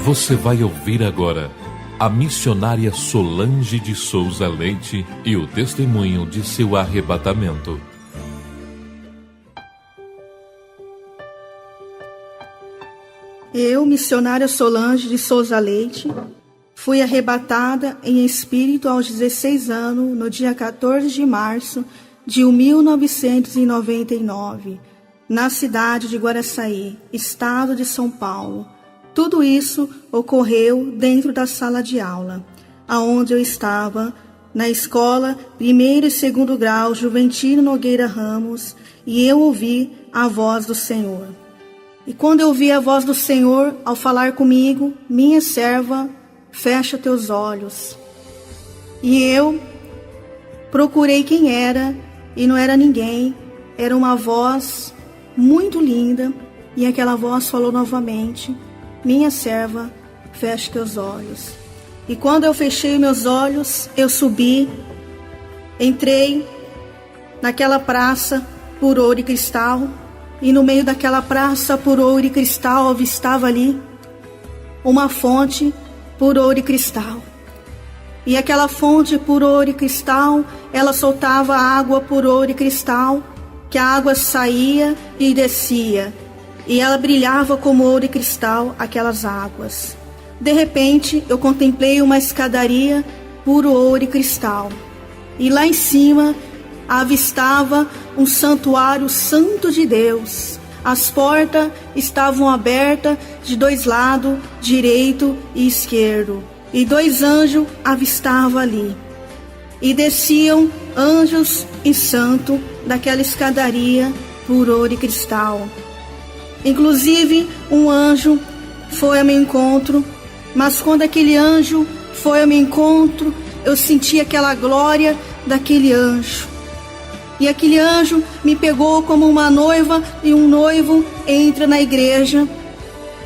Você vai ouvir agora a missionária Solange de Souza Leite e o testemunho de seu arrebatamento. Eu, missionária Solange de Souza Leite, fui arrebatada em espírito aos 16 anos, no dia 14 de março de 1999, na cidade de Guaraçaí, estado de São Paulo. Tudo isso ocorreu dentro da sala de aula, aonde eu estava, na escola 1º e 2º grau Juventino Nogueira Ramos, e eu ouvi a voz do Senhor. E quando eu ouvi a voz do Senhor, ao falar comigo, minha serva, fecha teus olhos. E eu procurei quem era, e não era ninguém, era uma voz muito linda, e aquela voz falou novamente: minha serva, feche teus olhos. E quando eu fechei meus olhos, eu subi, entrei naquela praça por ouro e cristal, e no meio daquela praça por ouro e cristal avistava ali uma fonte por ouro e cristal. E aquela fonte por ouro e cristal, ela soltava água por ouro e cristal, que a água saía e descia, e ela brilhava como ouro e cristal, aquelas águas. De repente, eu contemplei uma escadaria por ouro e cristal, e lá em cima avistava um santuário santo de Deus. As portas estavam abertas de dois lados, direito e esquerdo, e 2 anjos avistavam ali. E desciam anjos e santos daquela escadaria por ouro e cristal. Inclusive, um anjo foi ao meu encontro, mas quando aquele anjo foi ao meu encontro, eu senti aquela glória daquele anjo. E aquele anjo me pegou como uma noiva e um noivo entra na igreja.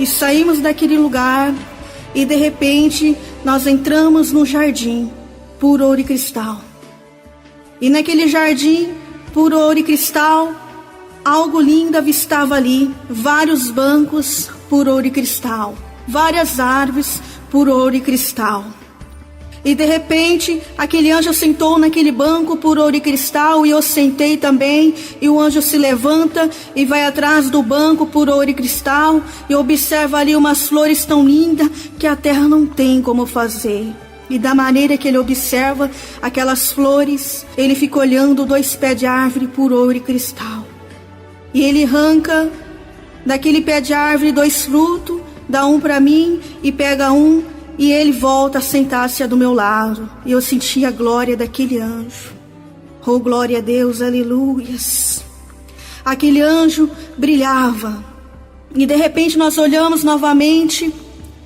E saímos daquele lugar e de repente nós entramos no jardim por ouro e cristal. E naquele jardim por ouro e cristal, algo lindo avistava ali, vários bancos por ouro e cristal, várias árvores por ouro e cristal. E de repente, aquele anjo sentou naquele banco por ouro e cristal, e eu sentei também, e o anjo se levanta e vai atrás do banco por ouro e cristal, e observa ali umas flores tão lindas que a terra não tem como fazer. E da maneira que ele observa aquelas flores, ele fica olhando 2 pés de árvore por ouro e cristal. E ele arranca daquele pé de árvore 2 frutos, dá um para mim e pega um, e ele volta a sentar-se do meu lado. E eu senti a glória daquele anjo. Oh, glória a Deus, aleluias. Aquele anjo brilhava. E de repente nós olhamos novamente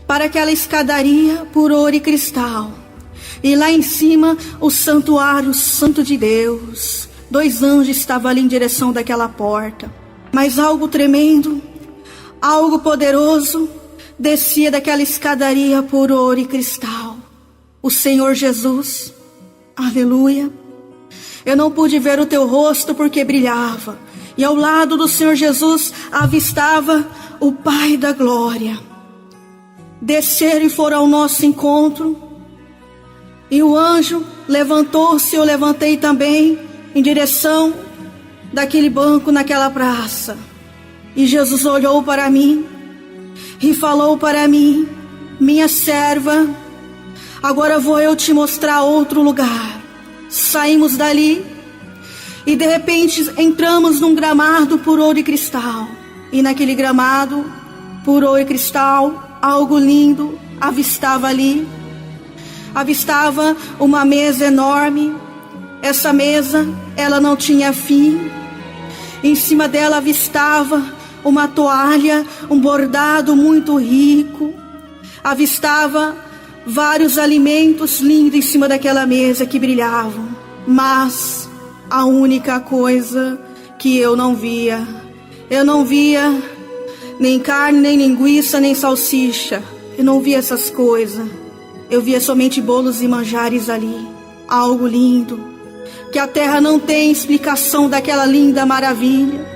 para aquela escadaria por ouro e cristal. E lá em cima o santuário santo de Deus. 2 anjos estavam ali em direção daquela porta. Mas algo tremendo, algo poderoso descia daquela escadaria por ouro e cristal. O Senhor Jesus, aleluia. Eu não pude ver o teu rosto porque brilhava. E ao lado do Senhor Jesus avistava o Pai da glória. Desceram e foram ao nosso encontro. E o anjo levantou-se, eu levantei também, em direção daquele banco naquela praça. E Jesus olhou para mim e falou para mim: minha serva, agora vou eu te mostrar outro lugar. Saímos dali e de repente entramos num gramado por ouro e cristal. E naquele gramado por ouro e cristal, algo lindo avistava ali. Avistava uma mesa enorme. Essa mesa, ela não tinha fim. Em cima dela avistava uma toalha, um bordado muito rico. Avistava vários alimentos lindos em cima daquela mesa que brilhavam. Mas a única coisa que eu não via nem carne, nem linguiça, nem salsicha. Eu não via essas coisas. Eu via somente bolos e manjares ali. Algo lindo, que a terra não tem explicação daquela linda maravilha.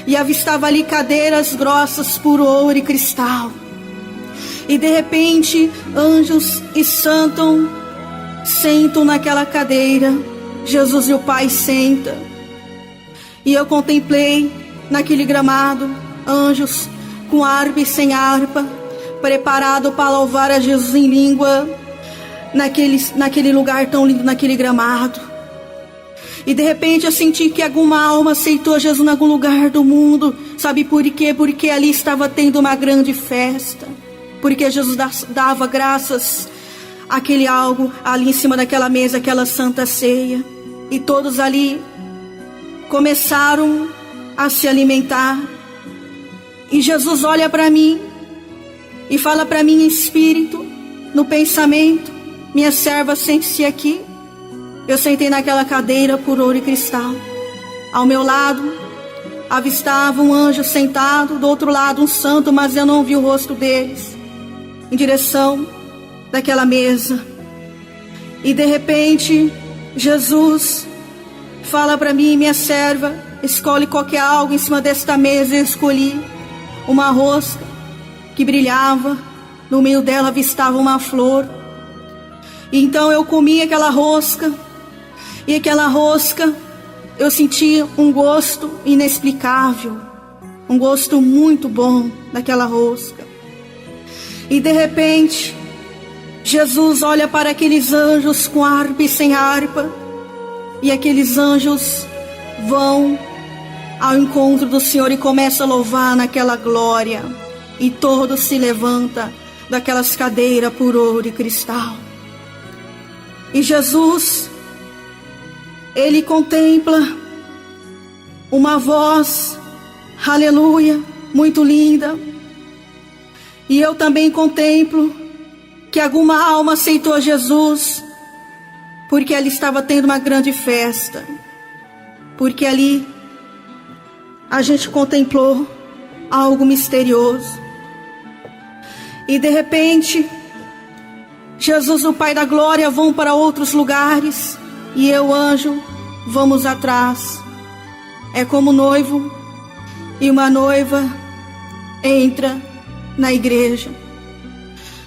E avistava ali cadeiras grossas por ouro e cristal. E de repente, anjos e santos sentam naquela cadeira. Jesus e o Pai sentam. E eu contemplei naquele gramado anjos com harpa e sem harpa, preparado para louvar a Jesus em língua, naquele lugar tão lindo, naquele gramado. E de repente eu senti que alguma alma aceitou Jesus em algum lugar do mundo. Sabe por quê? Porque ali estava tendo uma grande festa. Porque Jesus dava graças àquele algo ali em cima daquela mesa, aquela santa ceia. E todos ali começaram a se alimentar. E Jesus olha para mim e fala para mim em espírito, no pensamento: minha serva, sente-se aqui. Eu sentei naquela cadeira por ouro e cristal. Ao meu lado avistava um anjo sentado, do outro lado um santo, mas eu não vi o rosto deles, em direção daquela mesa. E de repente Jesus fala para mim: minha serva, escolhe qualquer algo em cima desta mesa. Eu escolhi uma rosca que brilhava, no meio dela avistava uma flor. E então eu comi aquela rosca, e aquela rosca eu senti um gosto inexplicável, um gosto muito bom daquela rosca. E de repente Jesus olha para aqueles anjos com harpa e sem harpa, e aqueles anjos vão ao encontro do Senhor e começam a louvar naquela glória. E todos se levantam daquelas cadeiras por ouro e cristal. E Jesus, Ele contempla uma voz, aleluia, muito linda. E eu também contemplo que alguma alma aceitou Jesus, porque ali estava tendo uma grande festa. Porque ali a gente contemplou algo misterioso. E de repente, Jesus, o Pai da Glória, vão para outros lugares, e eu, anjo, vamos atrás. É como noivo e uma noiva entra na igreja.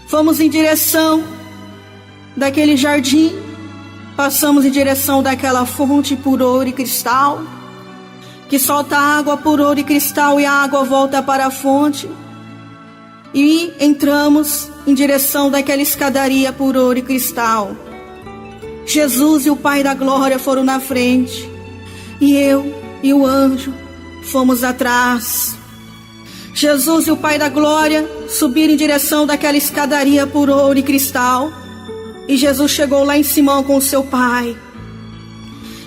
Fomos em direção daquele jardim, passamos em direção daquela fonte por ouro e cristal, que solta água por ouro e cristal, e a água volta para a fonte. E entramos em direção daquela escadaria por ouro e cristal. Jesus e o Pai da Glória foram na frente, e eu e o anjo fomos atrás. Jesus e o Pai da Glória subiram em direção daquela escadaria por ouro e cristal, e Jesus chegou lá em cima com o seu Pai.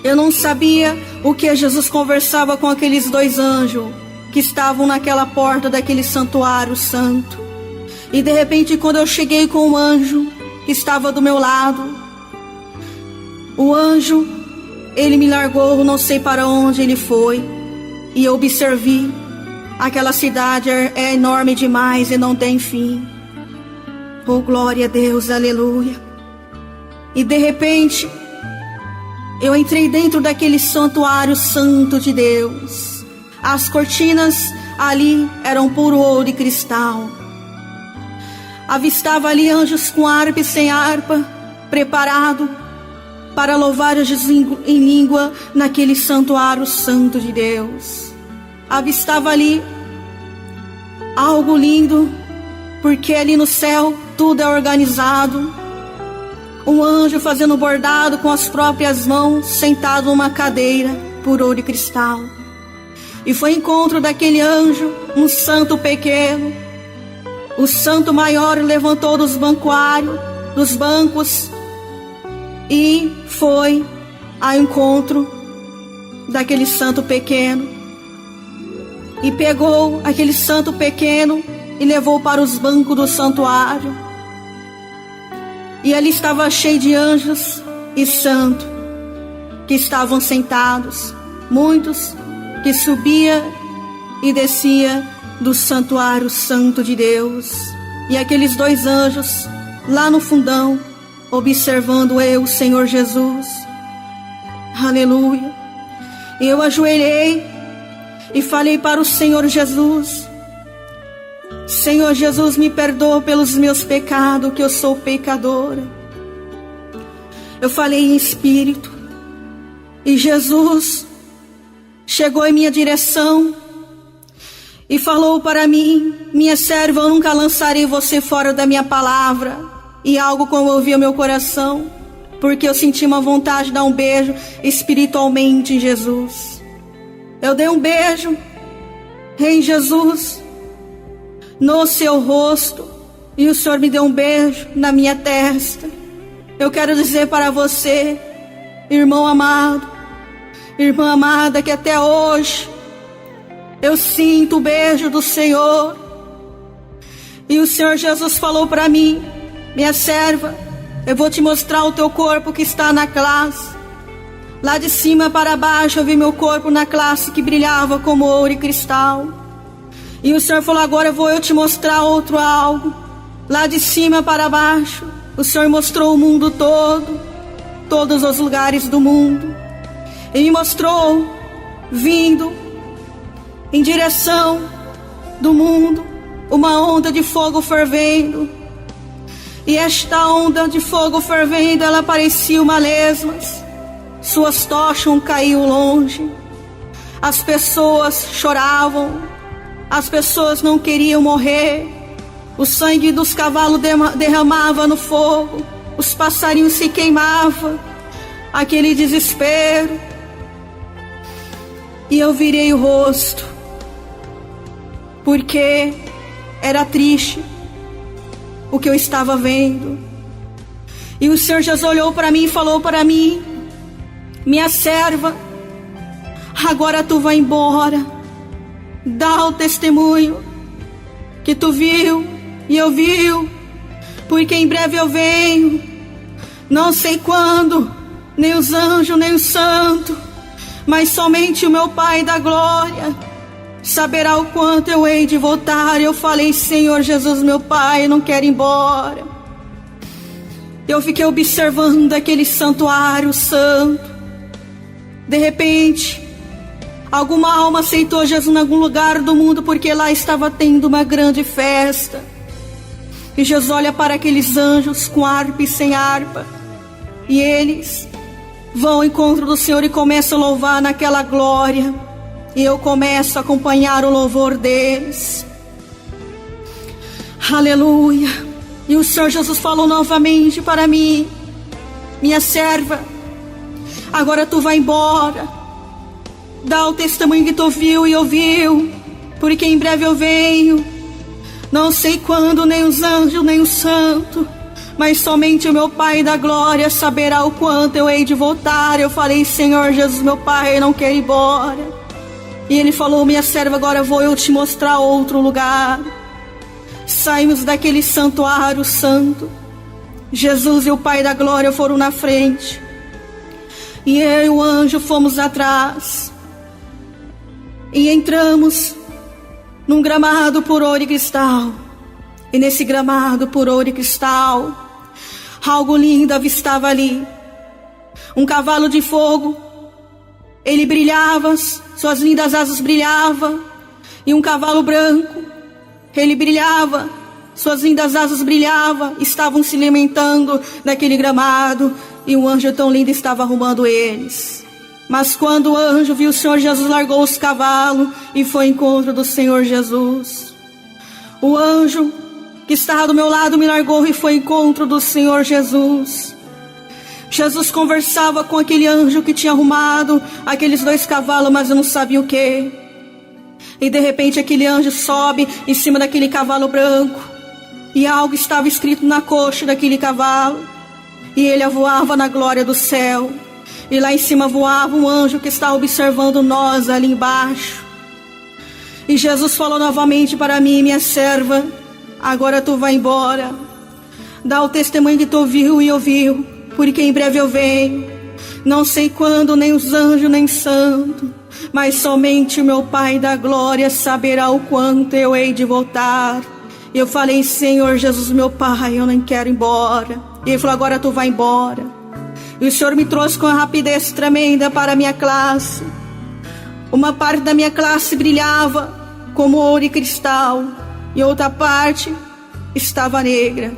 Eu não sabia o que Jesus conversava com aqueles dois anjos que estavam naquela porta daquele santuário santo. E de repente, quando eu cheguei com o anjo que estava do meu lado, o anjo, ele me largou, não sei para onde ele foi. E eu observei, aquela cidade é enorme demais e não tem fim. Oh, glória a Deus, aleluia. E de repente, eu entrei dentro daquele santuário santo de Deus. As cortinas ali eram por ouro e cristal. Avistava ali anjos com harpa e sem harpa, preparado para louvar a Jesus em língua naquele santuário santo de Deus. Avistava ali algo lindo, porque ali no céu tudo é organizado. Um anjo fazendo bordado com as próprias mãos, sentado numa cadeira por ouro e cristal. E foi encontro daquele anjo, um santo pequeno. O santo maior levantou dos bancos, e foi ao encontro daquele santo pequeno. E pegou aquele santo pequeno e levou para os bancos do santuário. E ali estava cheio de anjos e santos que estavam sentados, muitos que subia e descia do santuário santo de Deus. E aqueles dois anjos lá no fundão, observando eu, o Senhor Jesus. Aleluia. E eu ajoelhei e falei para o Senhor Jesus: Senhor Jesus, me perdoa pelos meus pecados, que eu sou pecadora. Eu falei em espírito, e Jesus chegou em minha direção e falou para mim: minha serva, eu nunca lançarei você fora da minha palavra. E algo comoveu meu coração, porque eu senti uma vontade de dar um beijo espiritualmente em Jesus. Eu dei um beijo em Jesus, no seu rosto, e o Senhor me deu um beijo na minha testa. Eu quero dizer para você, irmão amado, irmã amada, que até hoje eu sinto o beijo do Senhor. E o Senhor Jesus falou para mim: minha serva, eu vou te mostrar o teu corpo que está na classe. Lá de cima para baixo eu vi meu corpo na classe que brilhava como ouro e cristal. E o Senhor falou: agora vou eu te mostrar outro algo. Lá de cima para baixo, o Senhor mostrou o mundo todo, todos os lugares do mundo. E me mostrou vindo em direção do mundo uma onda de fogo fervendo. E esta onda de fogo fervendo, ela parecia uma lesmas. Suas tochas caíam longe. As pessoas choravam. As pessoas não queriam morrer. O sangue dos cavalos derramava no fogo. Os passarinhos se queimavam. Aquele desespero. E eu virei o rosto, porque era triste o que eu estava vendo. E o Senhor Jesus olhou para mim e falou para mim: minha serva, agora tu vai embora. Dá o testemunho que tu viu e eu viu, porque em breve eu venho. Não sei quando, nem os anjos, nem o santo, mas somente o meu Pai da glória saberá o quanto eu hei de voltar. Eu falei: Senhor Jesus, meu Pai, eu não quero ir embora. Eu fiquei observando aquele santuário santo. De repente, alguma alma aceitou Jesus em algum lugar do mundo, porque lá estava tendo uma grande festa. E Jesus olha para aqueles anjos com harpa e sem harpa, e eles vão ao encontro do Senhor e começam a louvar naquela glória. E eu começo a acompanhar o louvor deles. Aleluia. E o Senhor Jesus falou novamente para mim: minha serva, agora tu vai embora. Dá o testemunho que tu viu e ouviu, porque em breve eu venho. Não sei quando, nem os anjos, nem o santo, mas somente o meu Pai da glória saberá o quanto eu hei de voltar. Eu falei: Senhor Jesus, meu Pai, eu não quero ir embora. E ele falou: minha serva, agora vou eu te mostrar outro lugar. Saímos daquele santuário santo. Jesus e o Pai da glória foram na frente, e eu e o anjo fomos atrás. E entramos num gramado por ouro e cristal. E nesse gramado por ouro e cristal, algo lindo avistava ali. Um cavalo de fogo. Ele brilhava, suas lindas asas brilhavam. E um cavalo branco, ele brilhava, suas lindas asas brilhavam. Estavam se alimentando daquele gramado, e um anjo tão lindo estava arrumando eles. Mas quando o anjo viu o Senhor Jesus, largou os cavalos e foi ao encontro do Senhor Jesus. O anjo que estava do meu lado me largou e foi ao encontro do Senhor Jesus. Jesus conversava com aquele anjo que tinha arrumado aqueles 2 cavalos, mas eu não sabia o que. E de repente aquele anjo sobe em cima daquele cavalo branco, e algo estava escrito na coxa daquele cavalo, e ele voava na glória do céu. E lá em cima voava um anjo que estava observando nós ali embaixo. E Jesus falou novamente para mim: minha serva, agora tu vai embora. Dá o testemunho que tu viu e ouviu, porque em breve eu venho. Não sei quando, nem os anjos, nem santo, mas somente o meu Pai da glória saberá o quanto eu hei de voltar. E eu falei: Senhor Jesus, meu Pai, eu não quero ir embora. E ele falou: agora tu vai embora. E o Senhor me trouxe com uma rapidez tremenda para a minha classe. Uma parte da minha classe brilhava como ouro e cristal, e outra parte estava negra.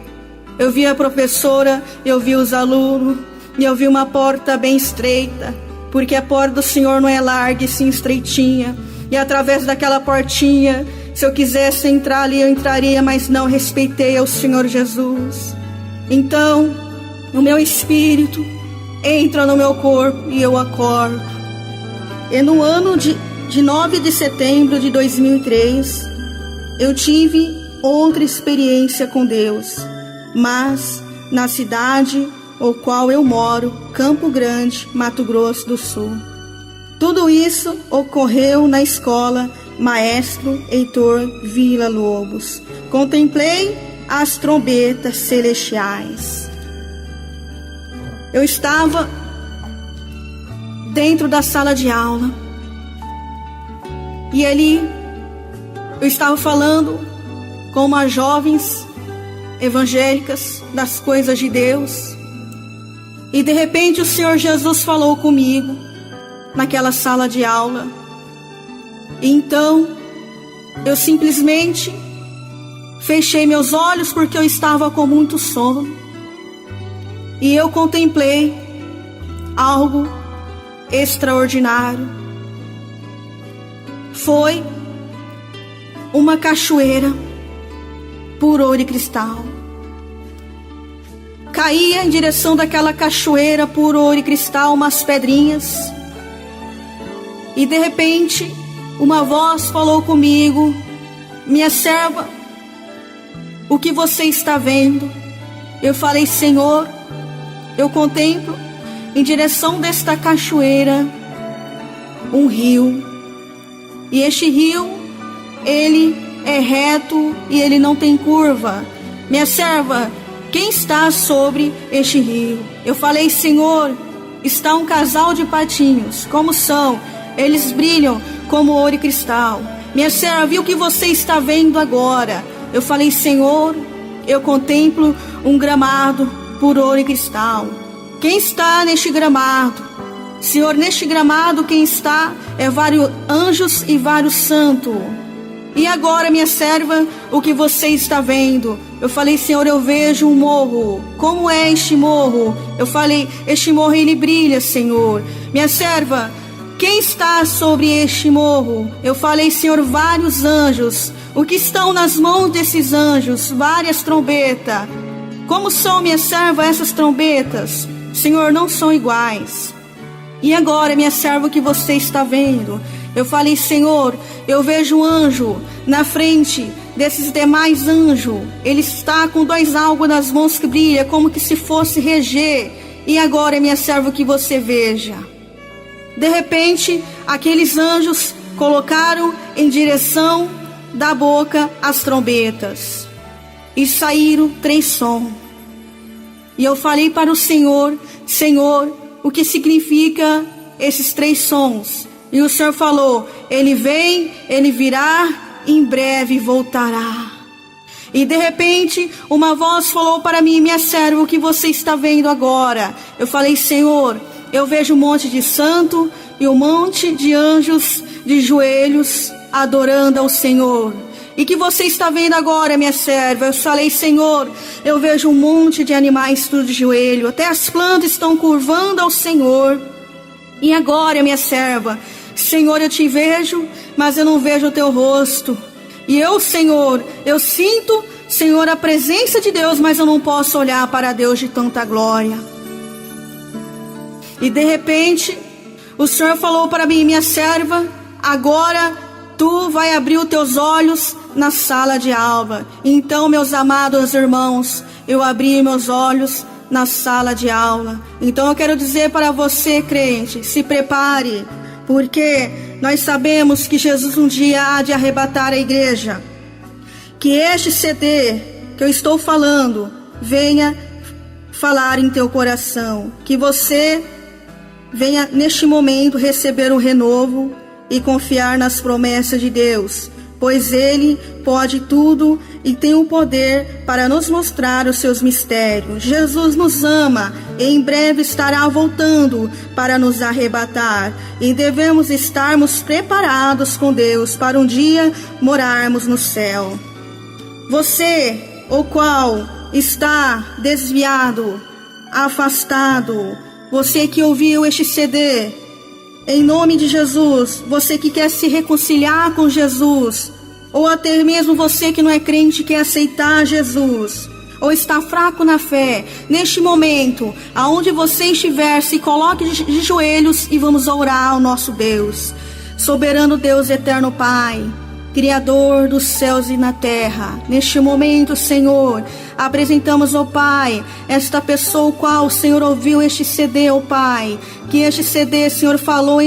Eu vi a professora, eu vi os alunos, e eu vi uma porta bem estreita, porque a porta do Senhor não é larga e sim estreitinha. E através daquela portinha, se eu quisesse entrar ali, eu entraria, mas não respeitei ao Senhor Jesus. Então, o meu espírito entra no meu corpo e eu acordo. E no ano de 9 de setembro de 2003, eu tive outra experiência com Deus, mas na cidade o qual eu moro, Campo Grande, Mato Grosso do Sul. Tudo isso ocorreu na escola Maestro Heitor Villa-Lobos. Contemplei as trombetas celestiais. Eu estava dentro da sala de aula e ali eu estava falando com umas jovens evangélicas das coisas de Deus. E de repente o Senhor Jesus falou comigo naquela sala de aula. E então eu simplesmente fechei meus olhos porque eu estava com muito sono. E eu contemplei algo extraordinário. Foi uma cachoeira por ouro e cristal. Caía em direção daquela cachoeira por ouro e cristal umas pedrinhas. E de repente, uma voz falou comigo: minha serva, o que você está vendo? Eu falei: Senhor, eu contemplo em direção desta cachoeira um rio. E este rio, ele é reto e ele não tem curva. Minha serva, quem está sobre este rio? Eu falei: Senhor, está um casal de patinhos. Como são? Eles brilham como ouro e cristal. Minha serva, viu o que você está vendo agora? Eu falei: Senhor, eu contemplo um gramado por ouro e cristal. Quem está neste gramado? Senhor, neste gramado quem está é vários anjos e vários santos. E agora, minha serva, o que você está vendo? Eu falei: Senhor, eu vejo um morro. Como é este morro? Eu falei: este morro ele brilha, Senhor. Minha serva, quem está sobre este morro? Eu falei: Senhor, vários anjos. O que estão nas mãos desses anjos? Várias trombetas. Como são, minha serva, essas trombetas? Senhor, não são iguais. E agora, minha serva, o que você está vendo? Eu falei: Senhor, eu vejo um anjo na frente desses demais anjos. Ele está com dois algo nas mãos que brilha, como que se fosse reger. E agora, minha serva, o que você veja? De repente, aqueles anjos colocaram em direção da boca as trombetas. E saíram 3 sons. E eu falei para o Senhor: Senhor, o que significa esses 3 sons? E o Senhor falou: ele vem, ele virá, em breve voltará. E de repente, uma voz falou para mim: minha serva, o que você está vendo agora? Eu falei: Senhor, eu vejo um monte de santo e um monte de anjos de joelhos adorando ao Senhor. E que você está vendo agora, minha serva? Eu falei: Senhor, eu vejo um monte de animais tudo de joelho, até as plantas estão curvando ao Senhor. E agora, minha serva, Senhor, eu te vejo, mas eu não vejo o teu rosto. E eu, Senhor, eu sinto, Senhor, a presença de Deus, mas eu não posso olhar para Deus de tanta glória. E de repente, o Senhor falou para mim: minha serva, agora tu vai abrir os teus olhos na sala de aula. Então, meus amados irmãos, eu abri meus olhos na sala de aula. Então eu quero dizer para você, crente, se prepare, porque nós sabemos que Jesus um dia há de arrebatar a igreja. Que este CD que eu estou falando venha falar em teu coração, que você venha neste momento receber o renovo e confiar nas promessas de Deus, pois Ele pode tudo e tem o poder para nos mostrar os seus mistérios. Jesus nos ama e em breve estará voltando para nos arrebatar. E devemos estarmos preparados com Deus para um dia morarmos no céu. Você, o qual está desviado, afastado, você que ouviu este CD, em nome de Jesus, você que quer se reconciliar com Jesus, ou até mesmo você que não é crente quer aceitar Jesus, ou está fraco na fé, neste momento, aonde você estiver, se coloque de joelhos e vamos orar ao nosso Deus. Soberano Deus, eterno Pai, Criador dos céus e na terra, neste momento, Senhor, apresentamos, ó Pai, esta pessoa, o qual o Senhor ouviu este CD, ó Pai, que este CD, Senhor, falou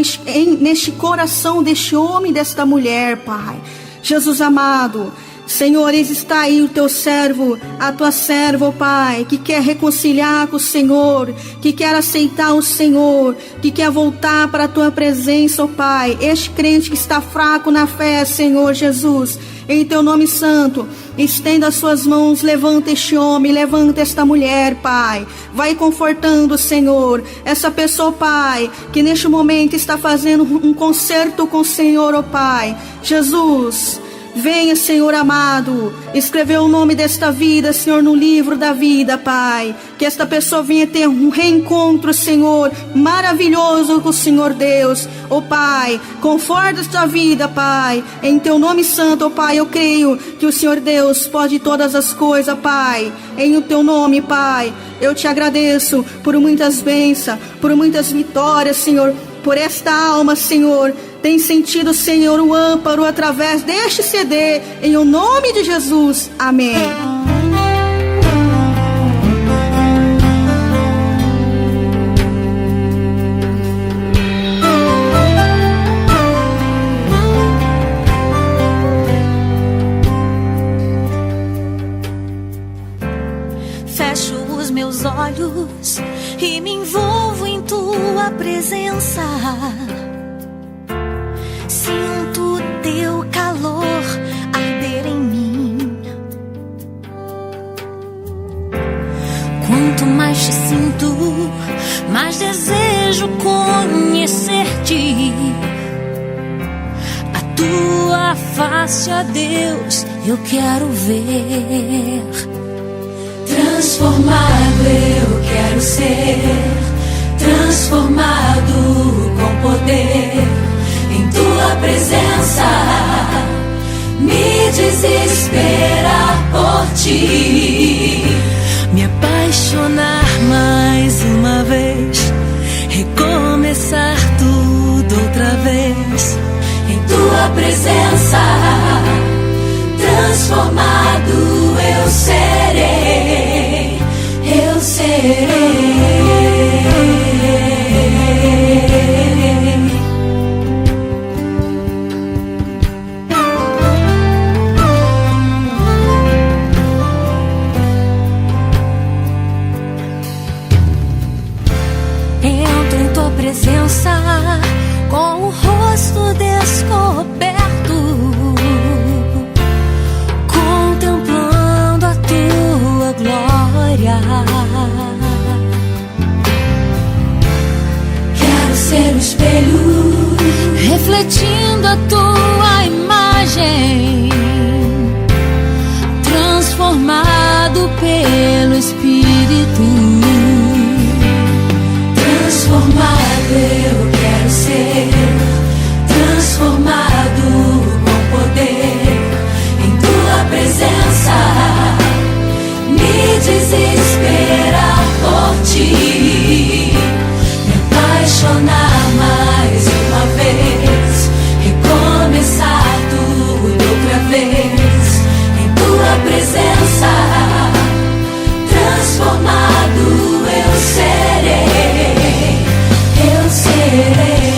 neste coração deste homem, desta mulher, Pai. Jesus amado, Senhor, está aí o teu servo, a tua serva, ó Pai, que quer reconciliar com o Senhor, que quer aceitar o Senhor, que quer voltar para a tua presença, ó Pai. Este crente que está fraco na fé, Senhor Jesus, em teu nome santo, estenda as suas mãos, levanta este homem, levanta esta mulher, Pai. Vai confortando, Senhor, essa pessoa, Pai, que neste momento está fazendo um concerto com o Senhor, ó Pai. Jesus, venha, Senhor amado, escrever o nome desta vida, Senhor, no livro da vida, Pai. Que esta pessoa venha ter um reencontro, Senhor, maravilhoso com o Senhor Deus. Ó Pai, conforta esta vida, Pai, em teu nome santo, ó Pai. Eu creio que o Senhor Deus pode todas as coisas, Pai, em o teu nome, Pai. Eu te agradeço por muitas bênçãos, por muitas vitórias, Senhor, por esta alma, Senhor, tem sentido, Senhor, o amparo através deste CD, em o nome de Jesus. Amém. Fecho os meus olhos e me envolvo em tua presença. Sinto teu calor arder em mim. Quanto mais te sinto, mais desejo conhecer-te. A tua face, ó Deus, eu quero ver. Transformado eu quero ser, transformado com poder. Em tua presença, me desesperar por ti. Me apaixonar mais uma vez, recomeçar tudo outra vez. Em tua presença, transformado eu serei, eu serei. Entro em tua presença com o rosto descoberto, contemplando a tua glória. Quero ser o espelho, refletindo a tua imagem, transformado pelo Espírito. Transformado eu quero ser, transformado com poder. Em tua presença, me desesperar por ti. Me apaixonar mais uma vez, recomeçar tudo outra vez. Em tua presença, transformado eu serei, eu serei.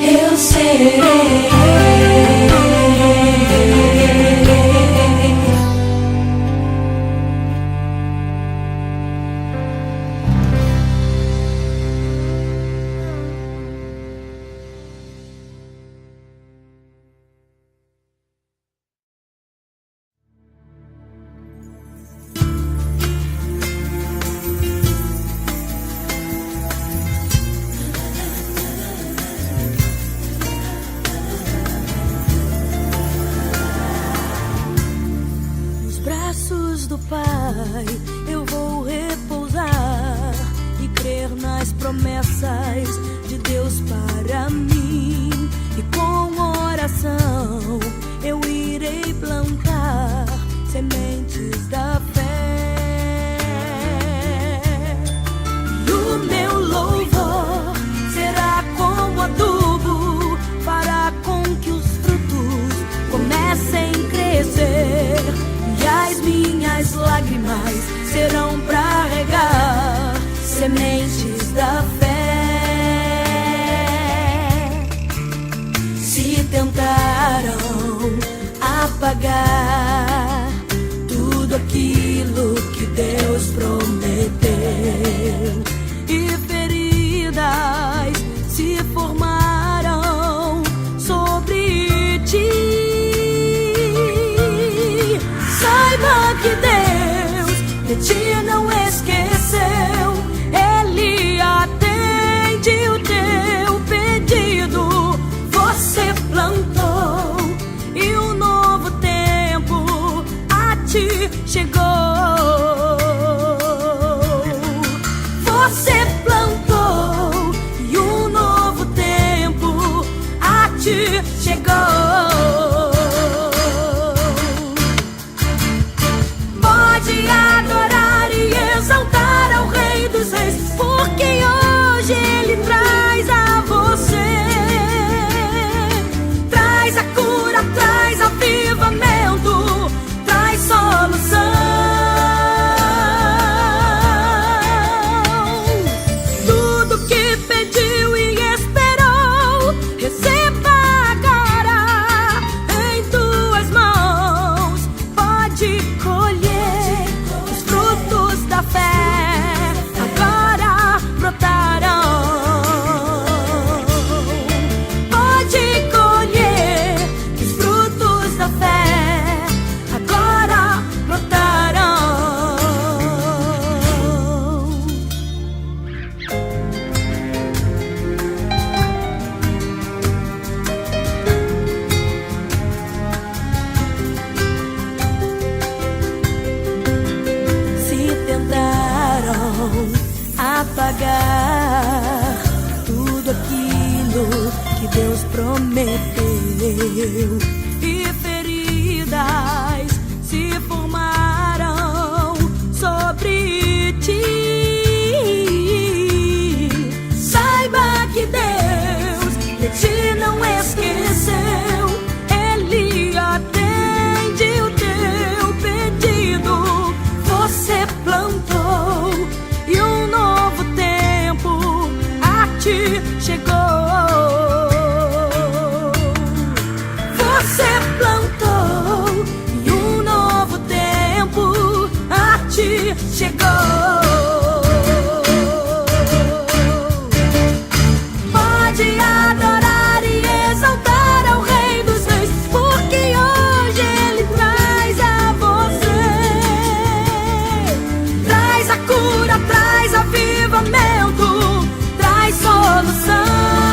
Eu serei. Do Pai, eu vou repousar e crer nas promessas de Deus para mim. E com oração eu irei plantar sementes da fé. E o meu louvor será como adubo, fará com que os frutos comecem a crescer. E as minhas lágrimas serão para regar sementes da fé. Se tentaram apagar tudo aquilo que Deus prometeu, e feridas se formaram sobre ti, saiba que Deus de ti não esqueceu. Ele atende o teu pedido. Você plantou e um novo tempo a ti chegou. Você plantou e um novo tempo a ti chegou. Adorar e exaltar ao Rei dos Reis, porque hoje Ele traz a você, traz a cura, traz avivamento, traz solução. Tudo que pediu e esperou, receba agora em tuas mãos. Pode colher da fé, agora brotarão. Pode colher os frutos da fé, agora brotarão. Apagar tudo aquilo que Deus prometeu, e feridas se formaram sobre ti. Saiba que Deus de ti não esqueceu. Ele atende o teu pedido. Você plantou e um novo tempo a ti chegou. Você plantou e um novo tempo a ti chegou. Pode adorar e exaltar ao Rei dos Reis, porque hoje Ele traz a você, traz a cura, traz avivamento, traz solução.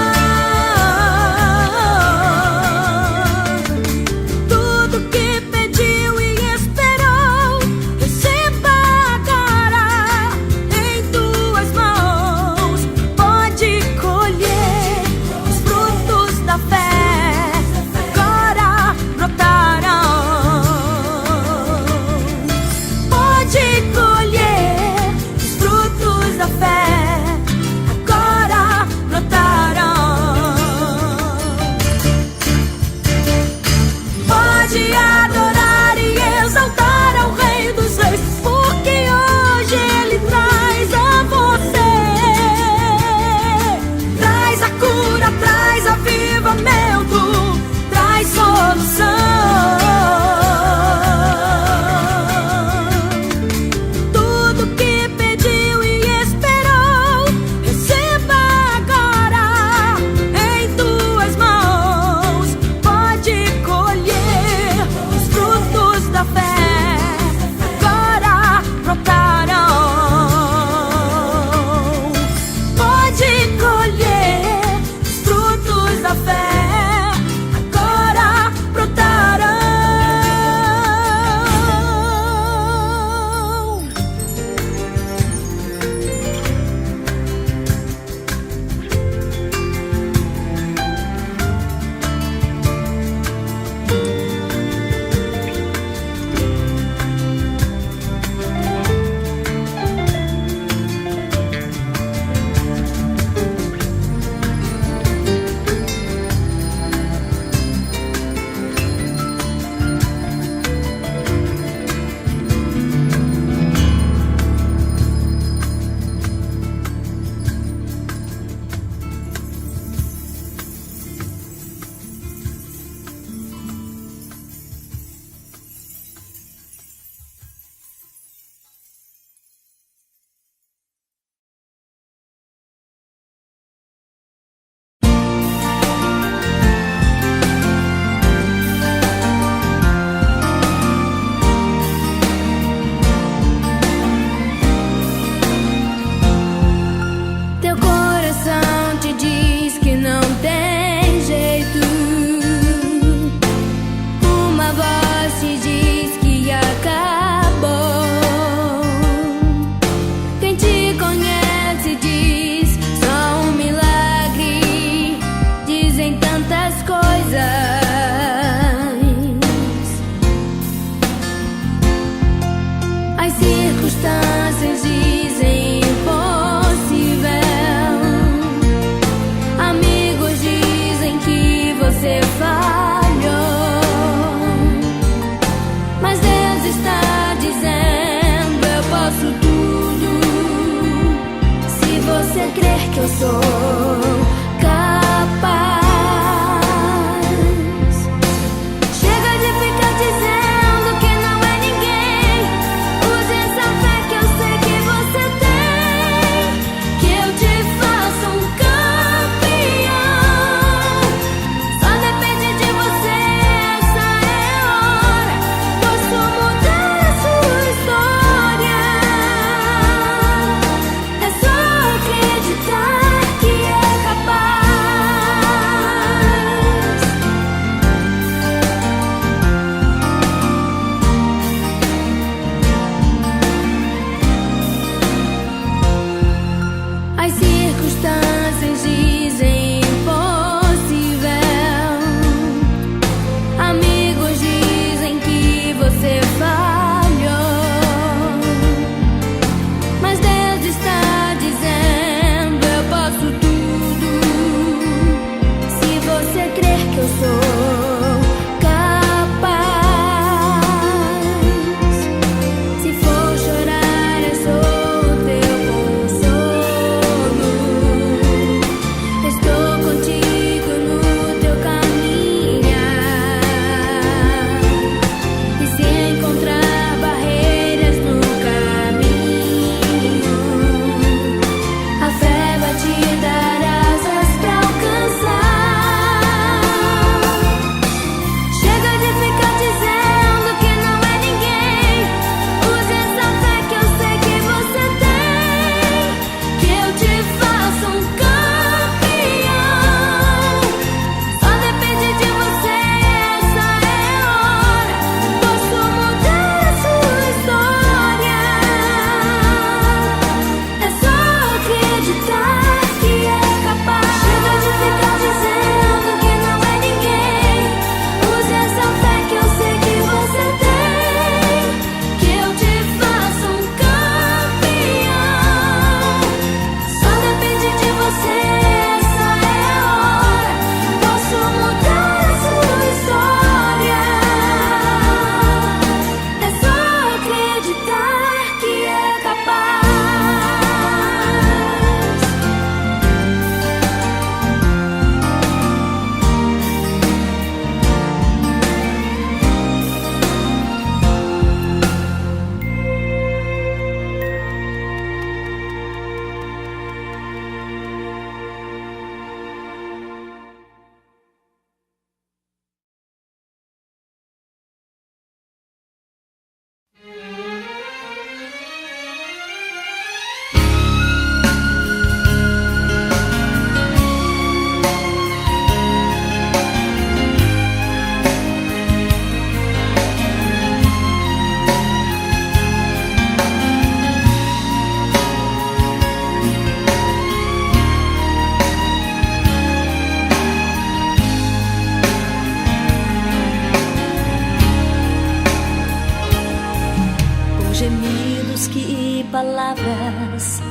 palavras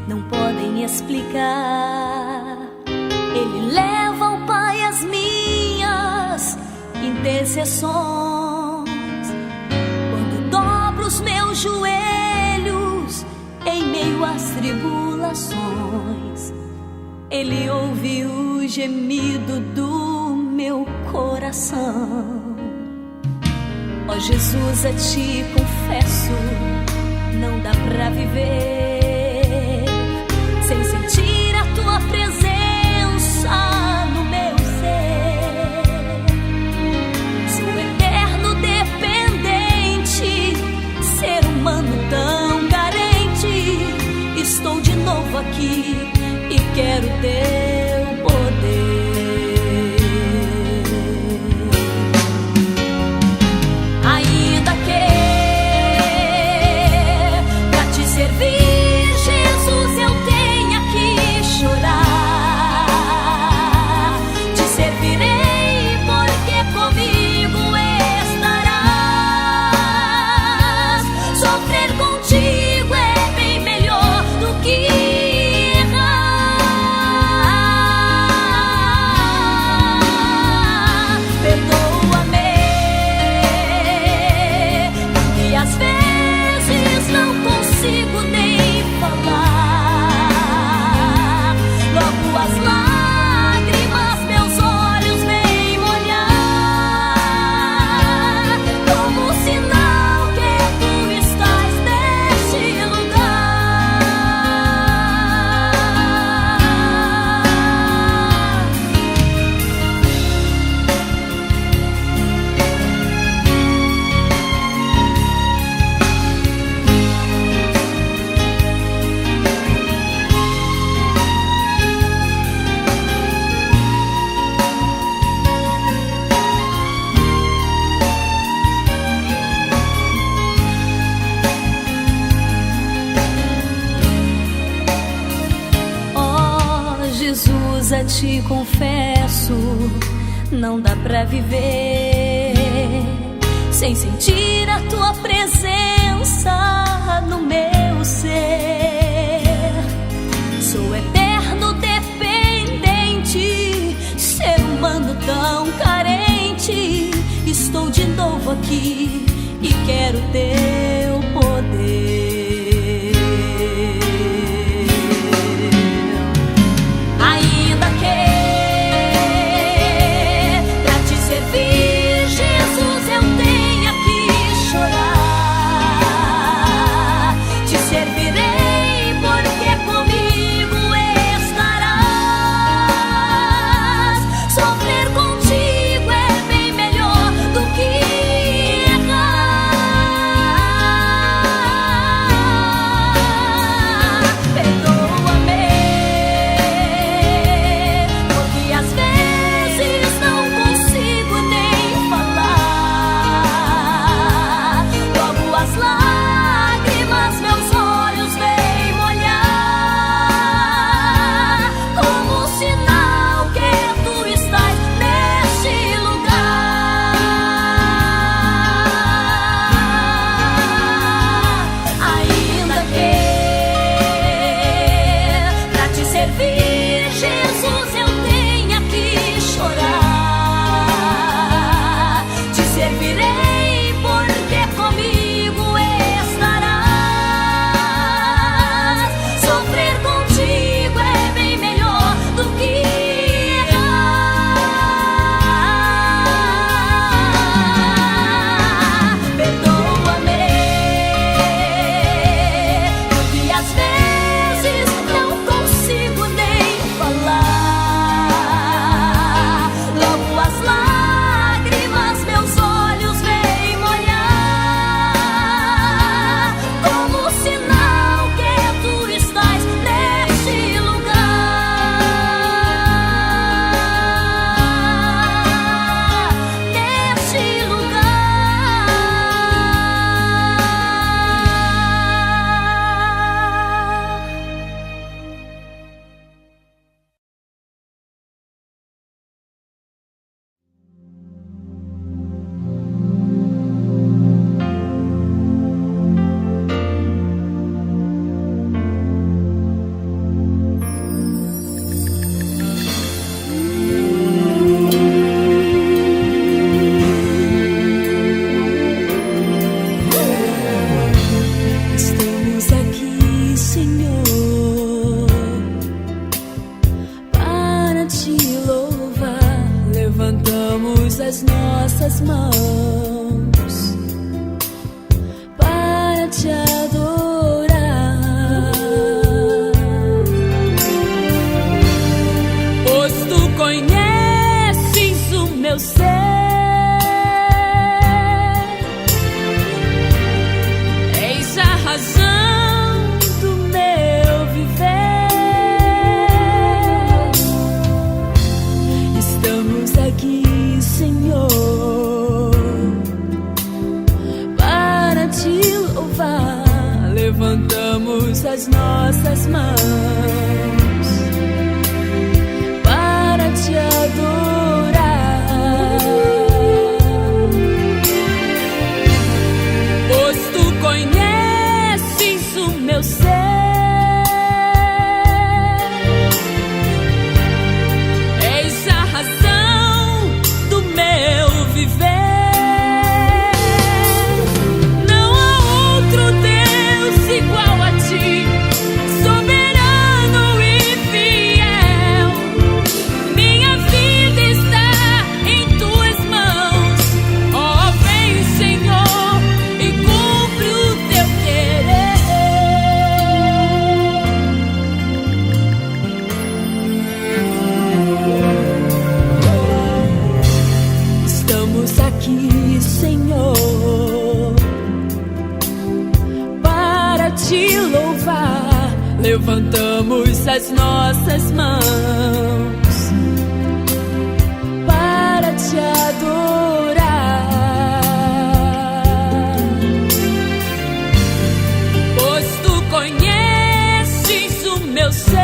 não podem explicar. Ele leva ao Pai as minhas intercessões. Quando dobro os meus joelhos em meio às tribulações, Ele ouve o gemido do meu coração. Ó Jesus, a Ti confesso, não dá pra viver sem sentir a Tua presença no meu ser. Sou eterno dependente, ser humano tão carente. Estou de novo aqui e quero Teu poder. Servir, Jesus, eu tenho aqui Jesus, a ti confesso, não dá pra viver sem sentir a tua presença no meu ser. Sou eterno dependente, ser humano tão carente. Estou de novo aqui e quero teu poder. Ainda que pra te servir, Jesus, eu tenha que chorar. Te servirei porque comigo estarás. Sofrer contigo é bem melhor do que as nossas mãos para te adorar, pois tu conheces o meu ser, eis a razão do meu viver. Estamos aqui, Senhor, para te louvar. Levantamos as nossas mãos para te adorar, pois tu conheces o meu ser, eis a razão do meu viver. Não há outro Deus igual a ti, soberano e fiel. Minha vida está em tuas mãos. Ó, vem, Senhor, e cumpre o teu querer. Estamos aqui, Senhor, para te louvar. Levantamos as nossas mãos para te adorar, pois tu conheces o meu ser,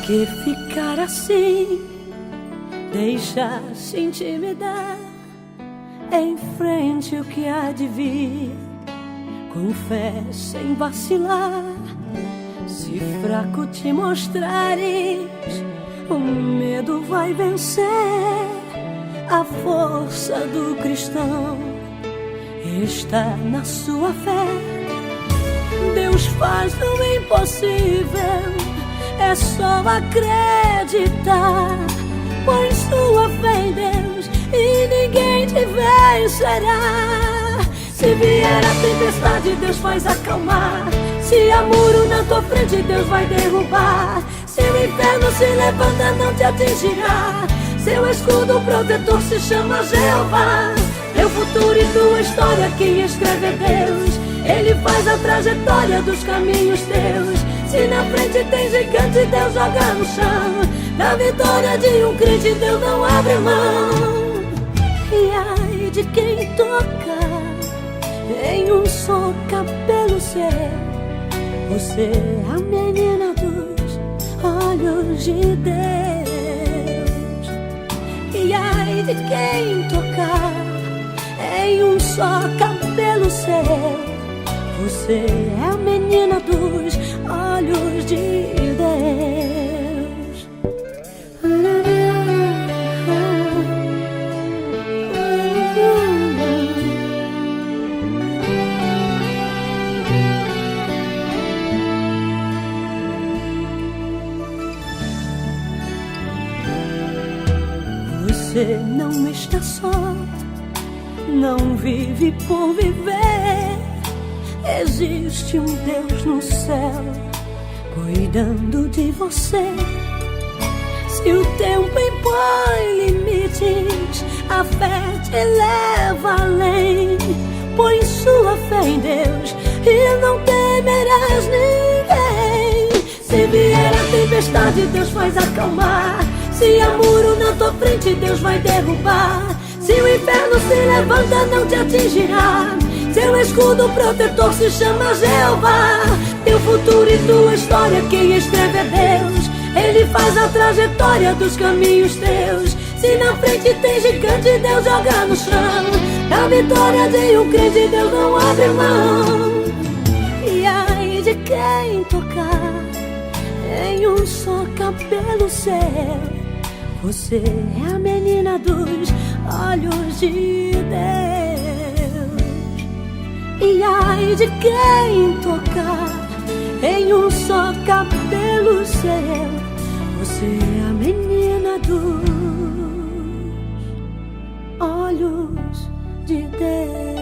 que ficar assim? Deixa-se intimidar. Enfrente o que há de vir, com fé sem vacilar. Se fraco te mostrares, o medo vai vencer. A força do cristão está na sua fé. Deus faz o impossível, é só acreditar. Põe sua fé em Deus e ninguém te vencerá. Se vier a tempestade, Deus faz acalmar. Se há muro na tua frente, Deus vai derrubar. Se o inferno se levanta, não te atingirá. Seu escudo protetor se chama Jeová. Teu futuro e tua história, quem escreve é Deus. Ele faz a trajetória dos caminhos teus. Se na frente tem gigante, Deus joga no chão. Na vitória de um crente, Deus não abre mão. E ai de quem tocar em um só cabelo seu. Você é a menina dos olhos de Deus. E ai de quem tocar em um só cabelo seu. Você é a menina dos olhos de Deus. Você não está só, não vive por viver. Existe um Deus no céu, cuidando de você. Se o tempo impõe limites, a fé te leva além. Põe sua fé em Deus e não temerás ninguém. Se vier a tempestade, Deus faz acalmar. Se há muro na tua frente, Deus vai derrubar. Se o inferno se levanta, não te atingirá. Seu escudo protetor se chama Jeová. Teu futuro e tua história, quem escreve é Deus. Ele faz a trajetória dos caminhos teus. Se na frente tem gigante, Deus joga no chão. Na vitória de um crente, Deus não abre mão. E ai de quem tocar em um só cabelo seu. Você é a menina dos olhos de Deus. E ai de quem tocar em um só cabelo seu. Você é a menina dos olhos de Deus.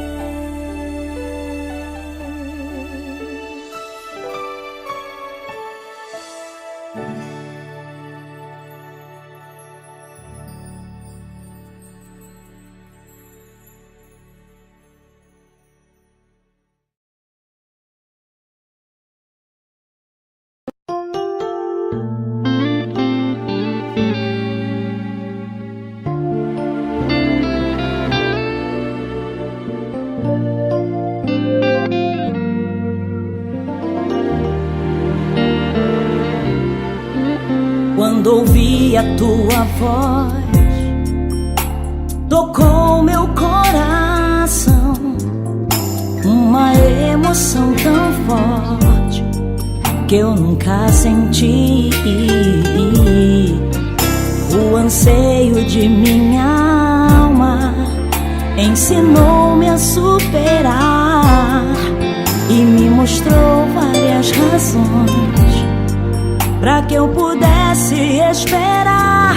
Quando ouvi a tua voz, tocou meu coração, uma emoção tão forte que eu nunca senti. O anseio de minha alma ensinou-me a superar e me mostrou várias razões para que eu pudesse esperar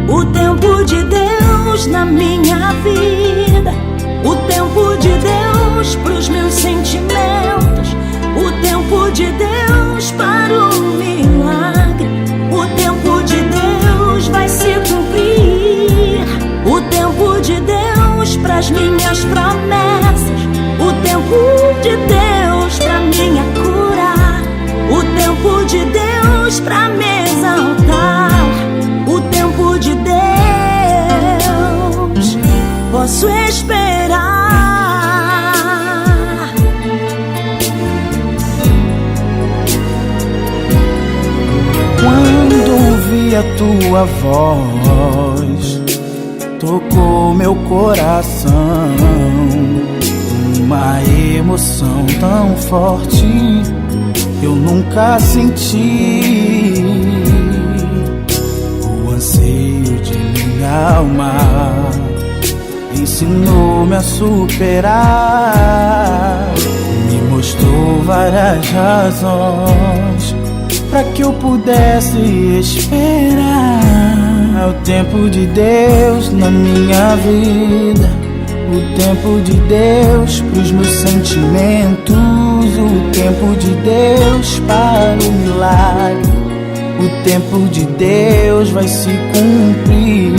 o tempo de Deus na minha vida, o tempo de Deus pros meus sentimentos, o tempo de Deus para o milagre, o tempo de Deus vai se cumprir, o tempo de Deus pras minhas promessas, o tempo de Deus pra minha cura, o tempo de Deus pra me exaltar, o tempo de Deus posso esperar. Quando a tua voz tocou meu coração, uma emoção tão forte eu nunca senti. O anseio de minha alma ensinou-me a superar, me mostrou várias razões para que eu pudesse esperar o tempo de Deus na minha vida, o tempo de Deus pros meus sentimentos, o tempo de Deus para o milagre, o tempo de Deus vai se cumprir,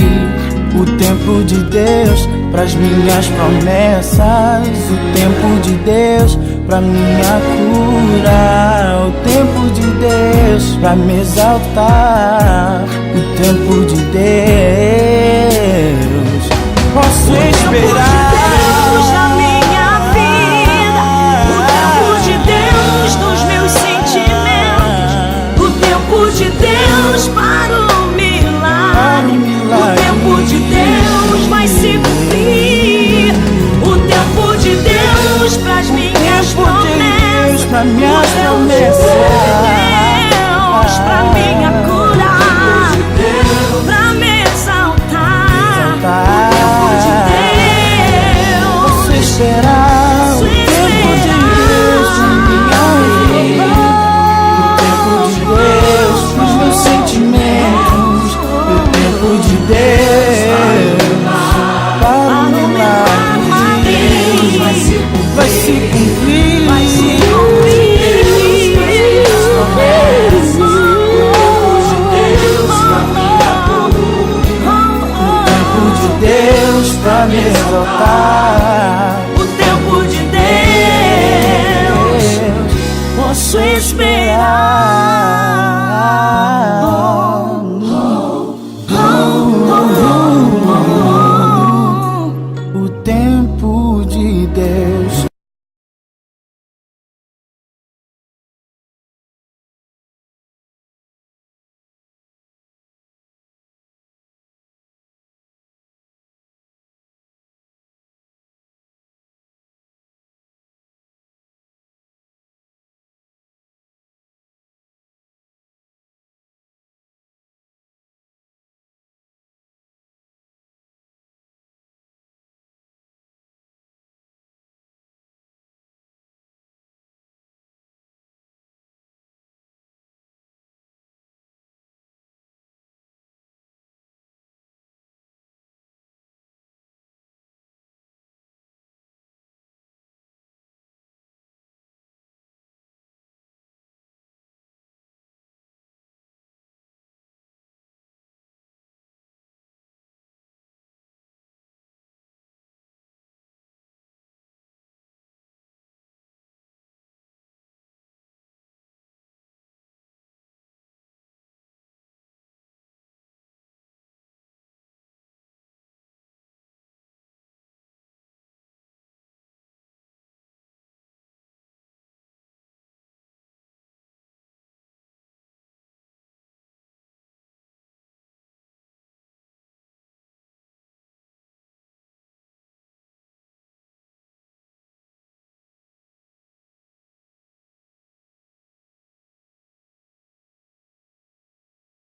o tempo de Deus pras minhas promessas, o tempo de Deus pra minha cura, o tempo de Deus pra me exaltar, o tempo de Deus posso esperar. Na minha vida, o tempo de Deus nos meus sentimentos, o tempo de Deus para o milagre, o tempo de Deus vai se cumprir, o tempo de Deus pras minhas promessas, pra minhas promessas, Deus pra minha cura, pra me exaltar, o tempo de Deus. posso esperar o tempo de Deus de minha vida, o tempo de Deus pros meus sentimentos, o tempo de Deus para o milagre vai se cumprir. Pra me exaltar,